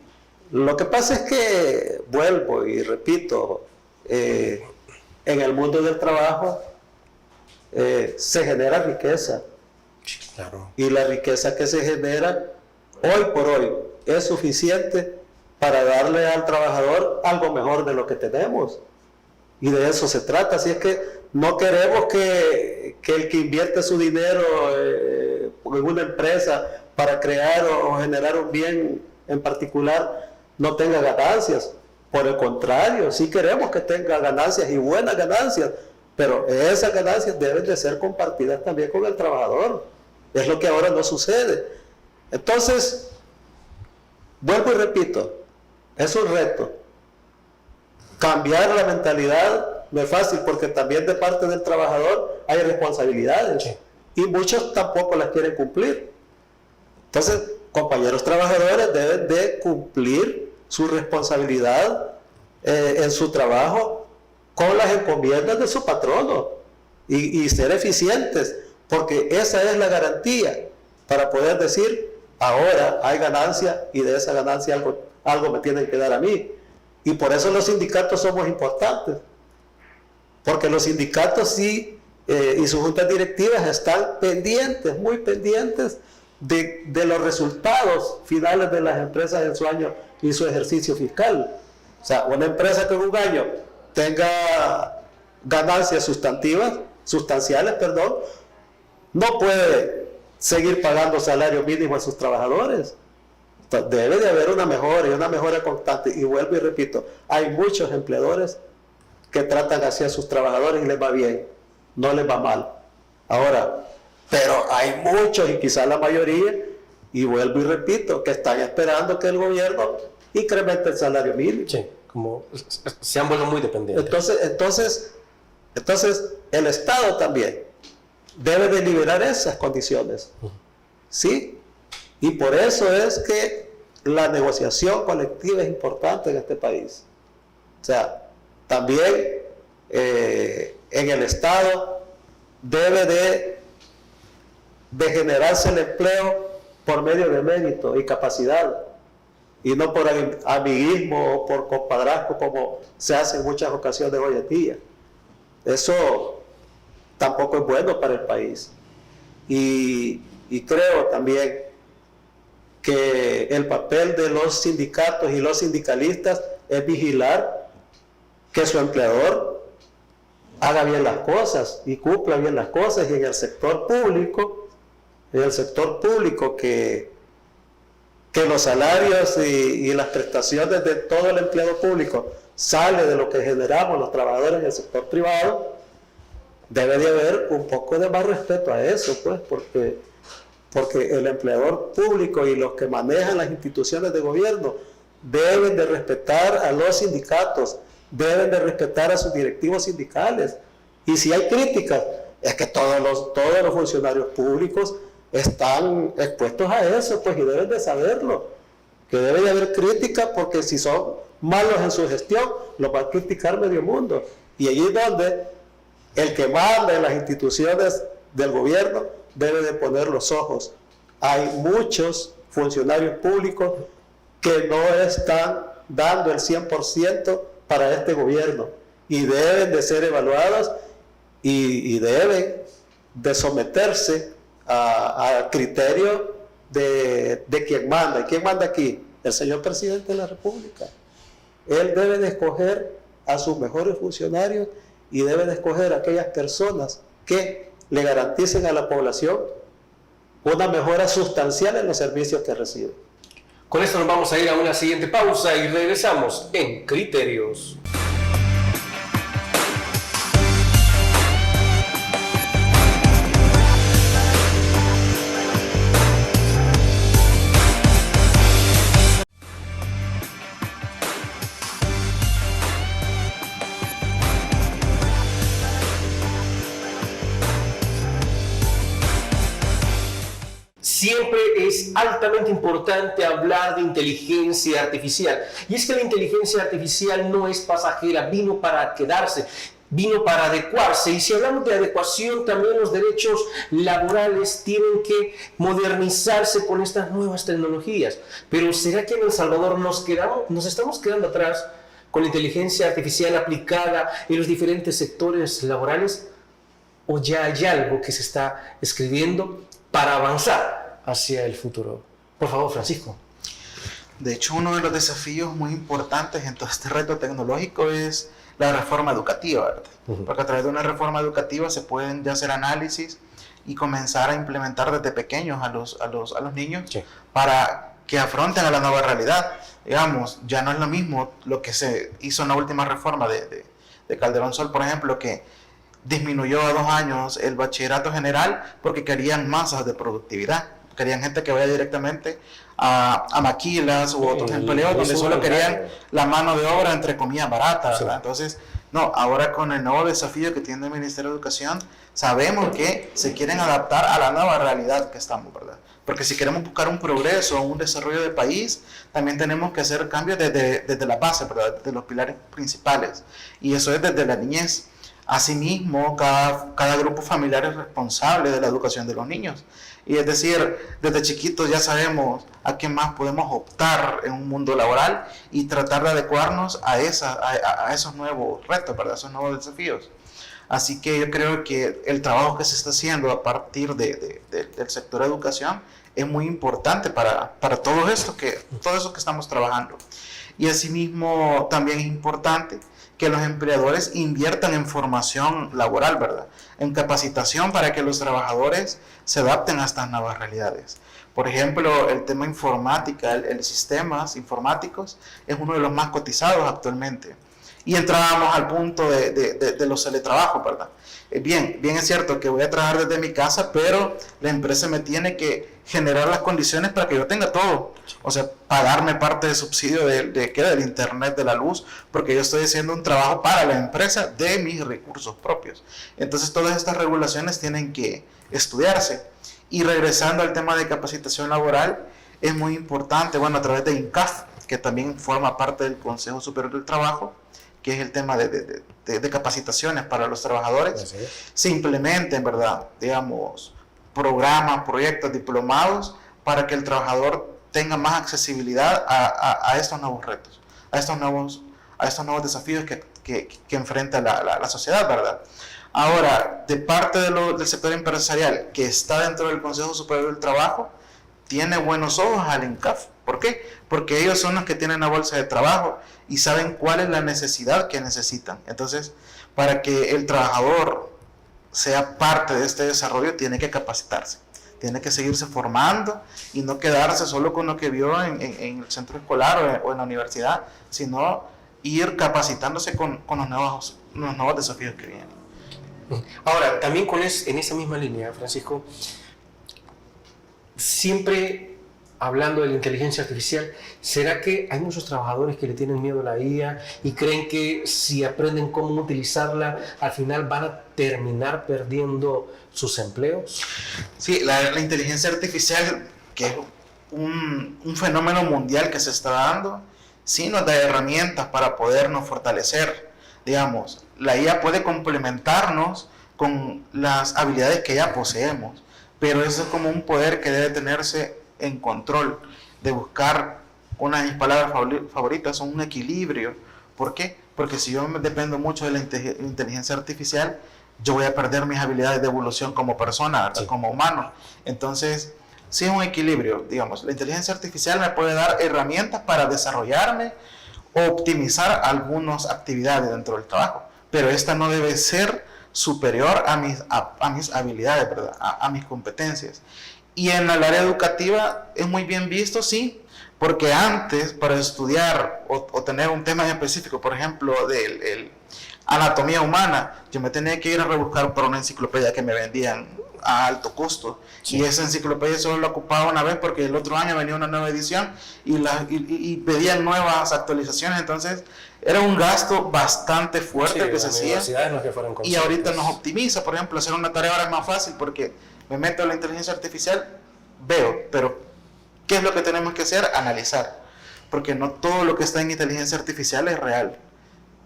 Lo que pasa es que, vuelvo y repito, en el mundo del trabajo se genera riqueza. Claro. Y la riqueza que se genera hoy por hoy es suficiente para darle al trabajador algo mejor de lo que tenemos. Y de eso se trata. Así es que no queremos que el que invierte su dinero en una empresa para crear o generar un bien en particular no tenga ganancias. Por el contrario, sí queremos que tenga ganancias y buenas ganancias, pero esas ganancias deben de ser compartidas también con el trabajador. Es lo que ahora no sucede. Entonces, vuelvo y repito, es un reto. Cambiar la mentalidad no es fácil, porque también de parte del trabajador hay responsabilidades, sí, y muchos tampoco las quieren cumplir. Entonces, compañeros trabajadores deben de cumplir su responsabilidad en su trabajo con las encomiendas de su patrono y ser eficientes, porque esa es la garantía para poder decir, ahora hay ganancia y de esa ganancia algo me tienen que dar a mí. Y por eso los sindicatos somos importantes, porque los sindicatos sí y sus juntas directivas están pendientes, muy pendientes de los resultados finales de las empresas en su año y su ejercicio fiscal. O sea, una empresa que en un año tenga ganancias sustanciales, no puede seguir pagando salario mínimo a sus trabajadores. Entonces, debe de haber una mejora y una mejora constante. Y vuelvo y repito, hay muchos empleadores que tratan así a sus trabajadores y les va bien, no les va mal. Ahora, pero hay muchos y quizás la mayoría, y vuelvo y repito, que están esperando que el gobierno incremente el salario mínimo. Sí, como se han vuelto muy dependientes. Entonces el Estado también debe de liberar esas condiciones, ¿sí? Y por eso es que la negociación colectiva es importante en este país. O sea, también en el Estado debe de generarse el empleo por medio de mérito y capacidad, y no por amiguismo o por compadrazgo como se hace en muchas ocasiones hoy en día. Eso tampoco es bueno para el país. Y creo también que el papel de los sindicatos y los sindicalistas es vigilar que su empleador haga bien las cosas y cumpla bien las cosas, y en el sector público que los salarios y las prestaciones de todo el empleado público sale de lo que generamos los trabajadores en el sector privado, debe de haber un poco de más respeto a eso, pues, porque el empleador público y los que manejan las instituciones de gobierno deben de respetar a los sindicatos, deben de respetar a sus directivos sindicales. Y si hay críticas, es que todos los funcionarios públicos están expuestos a eso, pues, y deben de saberlo, que debe de haber críticas, porque si son malos en su gestión, los va a criticar medio mundo. Y allí es donde el que manda en las instituciones del gobierno debe de poner los ojos. Hay muchos funcionarios públicos que no están dando el 100% para este gobierno, y deben de ser evaluados y deben de someterse a criterio de quien manda. ¿Y quién manda aquí? El señor presidente de la República. Él debe de escoger a sus mejores funcionarios y debe de escoger a aquellas personas que le garanticen a la población una mejora sustancial en los servicios que recibe. Con esto nos vamos a ir a una siguiente pausa y regresamos en Criterios. Siempre es altamente importante hablar de inteligencia artificial. Y es que la inteligencia artificial no es pasajera, vino para quedarse, vino para adecuarse. Y si hablamos de adecuación, también los derechos laborales tienen que modernizarse con estas nuevas tecnologías. Pero ¿será que en El Salvador nos estamos quedando atrás con la inteligencia artificial aplicada en los diferentes sectores laborales? ¿O ya hay algo que se está escribiendo para avanzar hacia el futuro? Por favor, Francisco. De hecho, uno de los desafíos muy importantes en todo este reto tecnológico es la reforma educativa, ¿verdad? Porque a través de una reforma educativa se pueden ya hacer análisis y comenzar a implementar desde pequeños a los niños, sí, para que afronten a la nueva realidad. Digamos, ya no es lo mismo lo que se hizo en la última reforma de Calderón Sol, por ejemplo, que disminuyó a 2 años el bachillerato general porque querían masas de productividad. Querían gente que vaya directamente a maquilas u otros empleos donde solo querían la mano de obra, entre comillas, barata, ¿verdad? Sí. Entonces, no, ahora con el nuevo desafío que tiene el Ministerio de Educación, sabemos que se quieren adaptar a la nueva realidad que estamos, ¿verdad? Porque si queremos buscar un progreso, un desarrollo del país, también tenemos que hacer cambios desde la base, ¿verdad? Desde los pilares principales. Y eso es desde la niñez. Asimismo, cada grupo familiar es responsable de la educación de los niños. Y es decir, desde chiquitos ya sabemos a qué más podemos optar en un mundo laboral y tratar de adecuarnos a esos nuevos retos, ¿verdad? Esos nuevos desafíos. Así que yo creo que el trabajo que se está haciendo a partir del sector de educación es muy importante para todo eso que estamos trabajando. Y asimismo también es importante que los empleadores inviertan en formación laboral, ¿verdad? En capacitación para que los trabajadores se adapten a estas nuevas realidades. Por ejemplo, el tema informática, el sistemas informáticos es uno de los más cotizados actualmente. Y entrábamos al punto de los teletrabajos, ¿verdad? Bien es cierto que voy a trabajar desde mi casa, pero la empresa me tiene que generar las condiciones para que yo tenga todo. O sea, pagarme parte del subsidio del internet, de la luz, porque yo estoy haciendo un trabajo para la empresa de mis recursos propios. Entonces, todas estas regulaciones tienen que estudiarse. Y regresando al tema de capacitación laboral, es muy importante, bueno, a través de INCAF, que también forma parte del Consejo Superior del Trabajo, que es el tema de capacitaciones para los trabajadores, se implementen, ¿verdad? Digamos, programas, proyectos, diplomados, para que el trabajador tenga más accesibilidad a estos nuevos retos, a estos nuevos desafíos que enfrenta la sociedad, ¿verdad? Ahora, de parte del sector empresarial que está dentro del Consejo Superior del Trabajo, tiene buenos ojos al INCAF. ¿Por qué? Porque ellos son los que tienen la bolsa de trabajo y saben cuál es la necesidad que necesitan. Entonces, para que el trabajador sea parte de este desarrollo, tiene que capacitarse, tiene que seguirse formando y no quedarse solo con lo que vio en el centro escolar o en la universidad, sino ir capacitándose con los nuevos desafíos que vienen. Ahora, también en esa misma línea, Francisco, siempre hablando de la inteligencia artificial, ¿será que hay muchos trabajadores que le tienen miedo a la IA y creen que si aprenden cómo utilizarla, al final van a terminar perdiendo sus empleos? Sí, la inteligencia artificial, que es un fenómeno mundial que se está dando, sí nos da herramientas para podernos fortalecer. Digamos, la IA puede complementarnos con las habilidades que ya poseemos, pero eso es como un poder que debe tenerse en control, de buscar, una de mis palabras favoritas, un equilibrio. ¿Por qué? Porque si yo dependo mucho de la inteligencia artificial, yo voy a perder mis habilidades de evolución como persona, sí, como humano. Entonces, sí es un equilibrio, digamos. La inteligencia artificial me puede dar herramientas para desarrollarme o optimizar algunas actividades dentro del trabajo, pero esta no debe ser superior a mis habilidades, ¿verdad? A mis competencias. Y en el área educativa es muy bien visto, sí, porque antes para estudiar o tener un tema en específico, por ejemplo, de anatomía humana, yo me tenía que ir a rebuscar por una enciclopedia que me vendían a alto costo. Sí. Y esa enciclopedia solo la ocupaba una vez porque el otro año venía una nueva edición y pedían nuevas actualizaciones. Entonces era un gasto bastante fuerte, sí, que se hacía. No que y ahorita nos optimiza. Por ejemplo, hacer una tarea ahora es más fácil porque me meto a la inteligencia artificial, veo, pero ¿qué es lo que tenemos que hacer? Analizar, porque no todo lo que está en inteligencia artificial es real.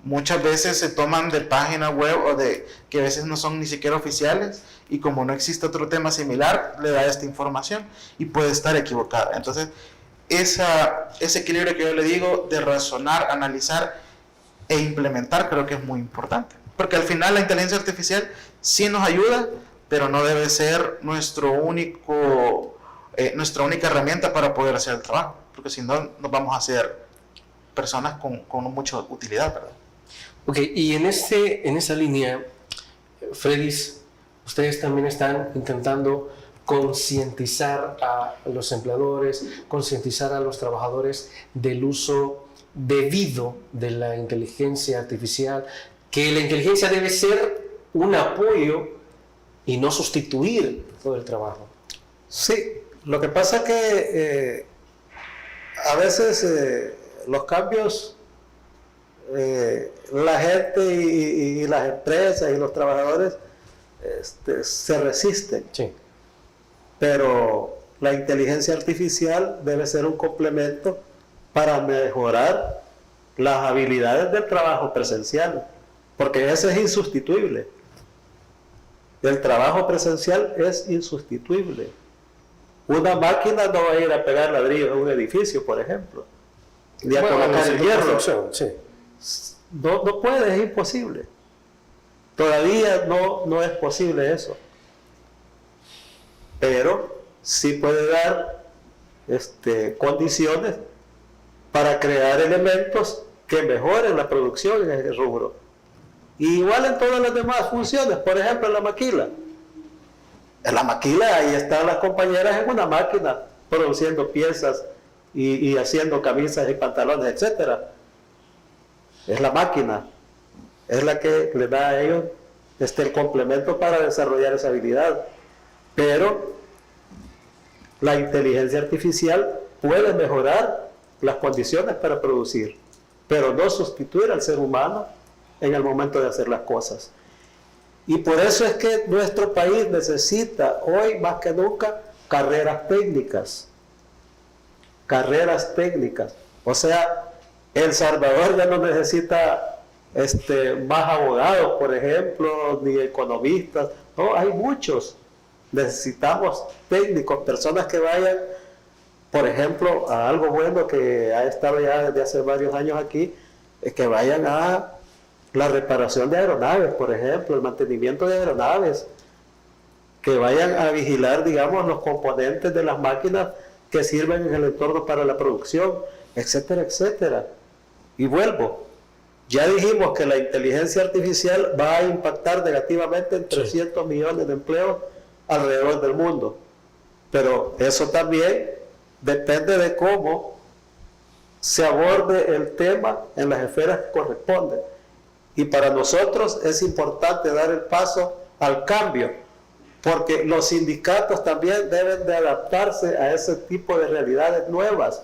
Muchas veces se toman de páginas web o que a veces no son ni siquiera oficiales, y como no existe otro tema similar, le da esta información y puede estar equivocada. Entonces, ese equilibrio que yo le digo de razonar, analizar e implementar, creo que es muy importante, porque al final la inteligencia artificial sí nos ayuda, pero no debe ser nuestra única herramienta para poder hacer el trabajo, porque si no, nos vamos a hacer personas con mucha utilidad, ¿verdad? Ok, y en esa línea, Fredis, ustedes también están intentando concientizar a los empleadores, concientizar a los trabajadores del uso debido de la inteligencia artificial, que la inteligencia debe ser un apoyo y no sustituir todo el trabajo. Sí, lo que pasa es que a veces los cambios, la gente y las empresas y los trabajadores se resisten. Sí. Pero la inteligencia artificial debe ser un complemento para mejorar las habilidades del trabajo presencial. porque ese es insustituible. El trabajo presencial es insustituible. Una máquina no va a ir a pegar ladrillos en un edificio, por ejemplo, ni a colocar el hierro. Sí. No puede, es imposible. Todavía no es posible eso. Pero sí puede dar condiciones para crear elementos que mejoren la producción en ese rubro. Y igual en todas las demás funciones, por ejemplo en la maquila. En la maquila ahí están las compañeras en una máquina produciendo piezas y haciendo camisas y pantalones, etc. Es la máquina, es la que le da a ellos el complemento para desarrollar esa habilidad. Pero la inteligencia artificial puede mejorar las condiciones para producir, pero no sustituir al ser humano en el momento de hacer las cosas. Y por eso es que nuestro país necesita hoy más que nunca carreras técnicas. Carreras técnicas. O sea, El Salvador ya no necesita más abogados, por ejemplo, ni economistas. No, hay muchos. Necesitamos técnicos, personas que vayan, por ejemplo, a algo bueno que ha estado ya desde hace varios años aquí, que vayan a la reparación de aeronaves, por ejemplo, el mantenimiento de aeronaves, que vayan a vigilar, digamos, los componentes de las máquinas que sirven en el entorno para la producción, etcétera, etcétera. Y vuelvo, ya dijimos que la inteligencia artificial va a impactar negativamente en 300 millones de empleos alrededor del mundo, pero eso también depende de cómo se aborde el tema en las esferas que corresponden. Y para nosotros es importante dar el paso al cambio, porque los sindicatos también deben de adaptarse a ese tipo de realidades nuevas.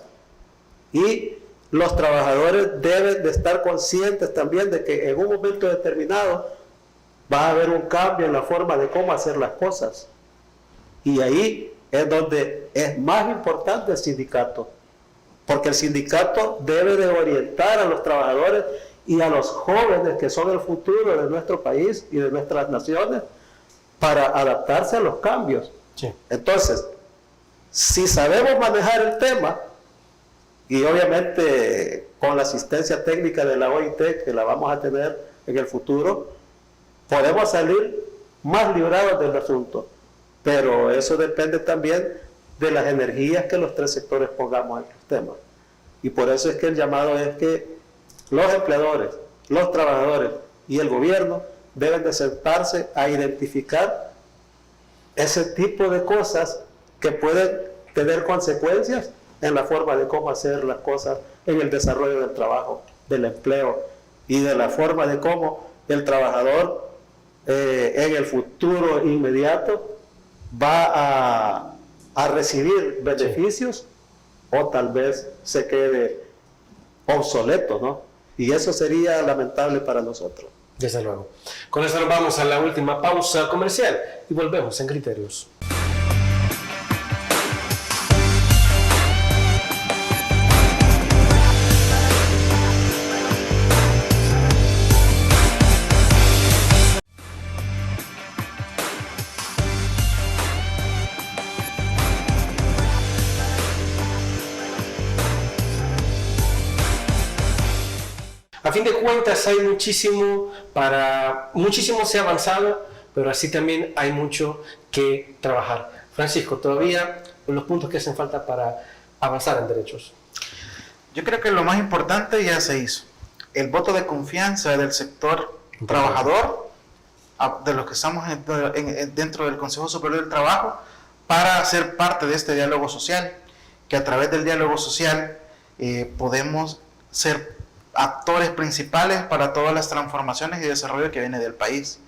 Y los trabajadores deben de estar conscientes también de que en un momento determinado va a haber un cambio en la forma de cómo hacer las cosas. Y ahí es donde es más importante el sindicato, porque el sindicato debe de orientar a los trabajadores y a los jóvenes que son el futuro de nuestro país y de nuestras naciones para adaptarse a los cambios. Sí. Entonces, si sabemos manejar el tema, y obviamente con la asistencia técnica de la OIT, que la vamos a tener en el futuro, podemos salir más librados del asunto. Pero eso depende también de las energías que los tres sectores pongamos en el tema. Y por eso es que el llamado es que los empleadores, los trabajadores y el gobierno deben de sentarse a identificar ese tipo de cosas que pueden tener consecuencias en la forma de cómo hacer las cosas en el desarrollo del trabajo, del empleo y de la forma de cómo el trabajador en el futuro inmediato va a recibir beneficios o tal vez se quede obsoleto, ¿no? Y eso sería lamentable para nosotros. Desde luego. Con esto nos vamos a la última pausa comercial y volvemos en Criterios. A fin de cuentas hay muchísimo se ha avanzado, pero así también hay mucho que trabajar. Francisco, todavía los puntos que hacen falta para avanzar en derechos. Yo creo que lo más importante ya se hizo. El voto de confianza del sector trabajador, de los que estamos dentro del Consejo Superior del Trabajo, para ser parte de este diálogo social, que a través del diálogo social podemos ser actores principales para todas las transformaciones y desarrollo que viene del país.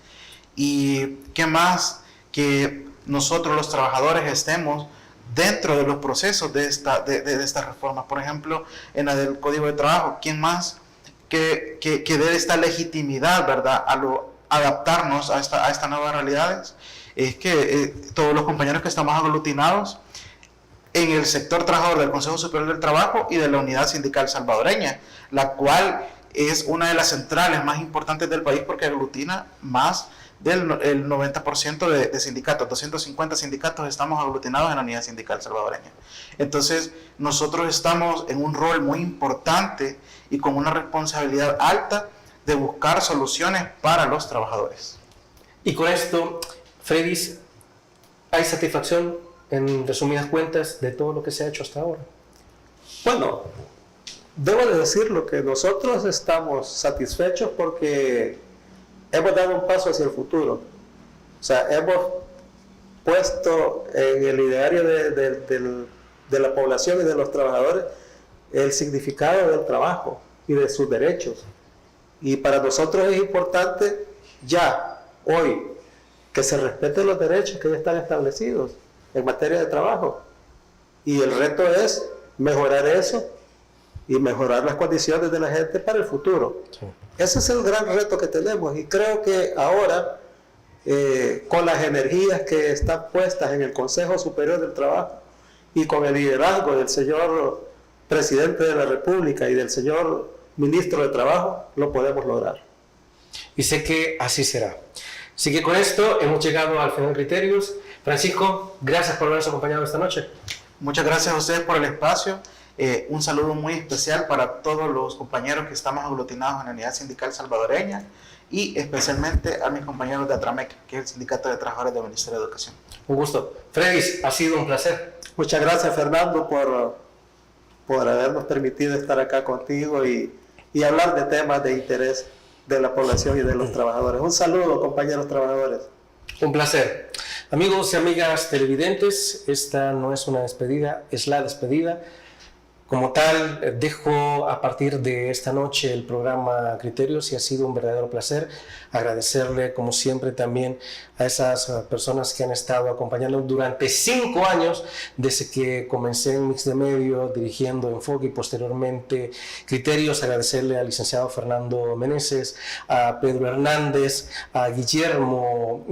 Y qué más que nosotros los trabajadores estemos dentro de los procesos de estas reformas. Por ejemplo, en la del Código de Trabajo, ¿quién más que dé esta legitimidad, ¿verdad?, adaptarnos a estas nuevas realidades? Es que todos los compañeros que estamos aglutinados en el sector trabajador del Consejo Superior del Trabajo y de la Unidad Sindical Salvadoreña, la cual es una de las centrales más importantes del país porque aglutina más del el 90% de sindicatos. 250 sindicatos estamos aglutinados en la unidad sindical salvadoreña. Entonces, nosotros estamos en un rol muy importante y con una responsabilidad alta de buscar soluciones para los trabajadores. Y con esto, Fredis, ¿hay satisfacción, en resumidas cuentas, de todo lo que se ha hecho hasta ahora? Bueno, debo de decirlo que nosotros estamos satisfechos porque hemos dado un paso hacia el futuro. O sea, hemos puesto en el ideario de la población y de los trabajadores el significado del trabajo y de sus derechos. Y para nosotros es importante ya, hoy, que se respeten los derechos que ya están establecidos en materia de trabajo. Y el reto es mejorar eso y mejorar las condiciones de la gente para el futuro. Sí. Ese es el gran reto que tenemos y creo que ahora, con las energías que están puestas en el Consejo Superior del Trabajo y con el liderazgo del señor Presidente de la República y del señor Ministro de Trabajo, lo podemos lograr. Y sé que así será. Así que con esto hemos llegado al final de Criterios. Francisco, gracias por habernos acompañado esta noche. Muchas gracias a ustedes por el espacio. Un saludo muy especial para todos los compañeros que estamos aglutinados en la unidad sindical salvadoreña y especialmente a mis compañeros de Atramec, que es el Sindicato de Trabajadores del Ministerio de Educación. Un gusto. Fredis, ha sido un placer. Muchas gracias, Fernando, por habernos permitido estar acá contigo y hablar de temas de interés de la población y de los trabajadores. Un saludo, compañeros trabajadores. Un placer. Amigos y amigas televidentes, esta no es una despedida, es la despedida. Como tal, dejo a partir de esta noche el programa Criterios y ha sido un verdadero placer agradecerle, como siempre, también a esas personas que han estado acompañando durante 5 años desde que comencé en Mix de Medio, dirigiendo Enfoque y posteriormente Criterios. Agradecerle al licenciado Fernando Meneses, a Pedro Hernández, a Guillermo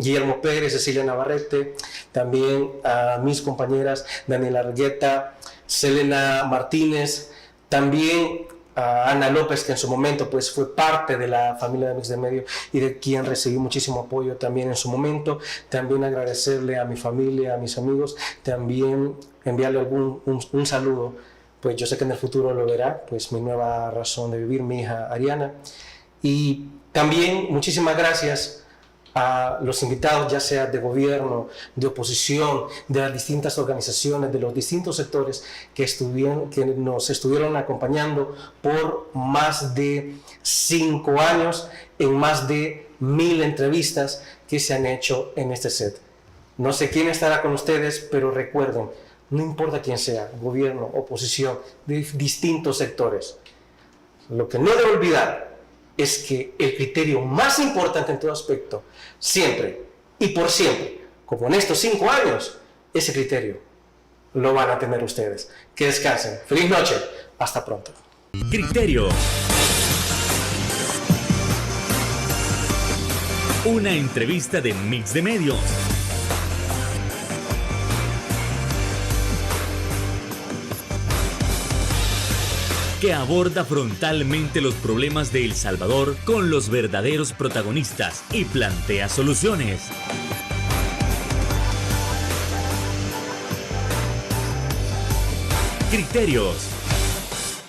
Pérez, Cecilia Navarrete, también a mis compañeras Daniela Argueta, Selena Martínez, también a Ana López, que en su momento pues fue parte de la familia de Mix de Medio y de quien recibí muchísimo apoyo también en su momento. También agradecerle a mi familia, a mis amigos, también enviarle un saludo, pues yo sé que en el futuro lo verá, pues mi nueva razón de vivir, mi hija Ariana. Y también muchísimas gracias a los invitados, ya sea de gobierno, de oposición, de las distintas organizaciones, de los distintos sectores que nos estuvieron acompañando por más de 5 años, en más de 1000 entrevistas que se han hecho en este set. No sé quién estará con ustedes, pero recuerden, no importa quién sea, gobierno, oposición, de distintos sectores. Lo que no debe olvidar es que el criterio más importante en todo aspecto, siempre y por siempre, como en estos 5 años, ese criterio lo van a tener ustedes. Que descansen. Feliz noche. Hasta pronto. Criterio. Una entrevista de Mix de Medios. Que aborda frontalmente los problemas de El Salvador con los verdaderos protagonistas y plantea soluciones. Criterios.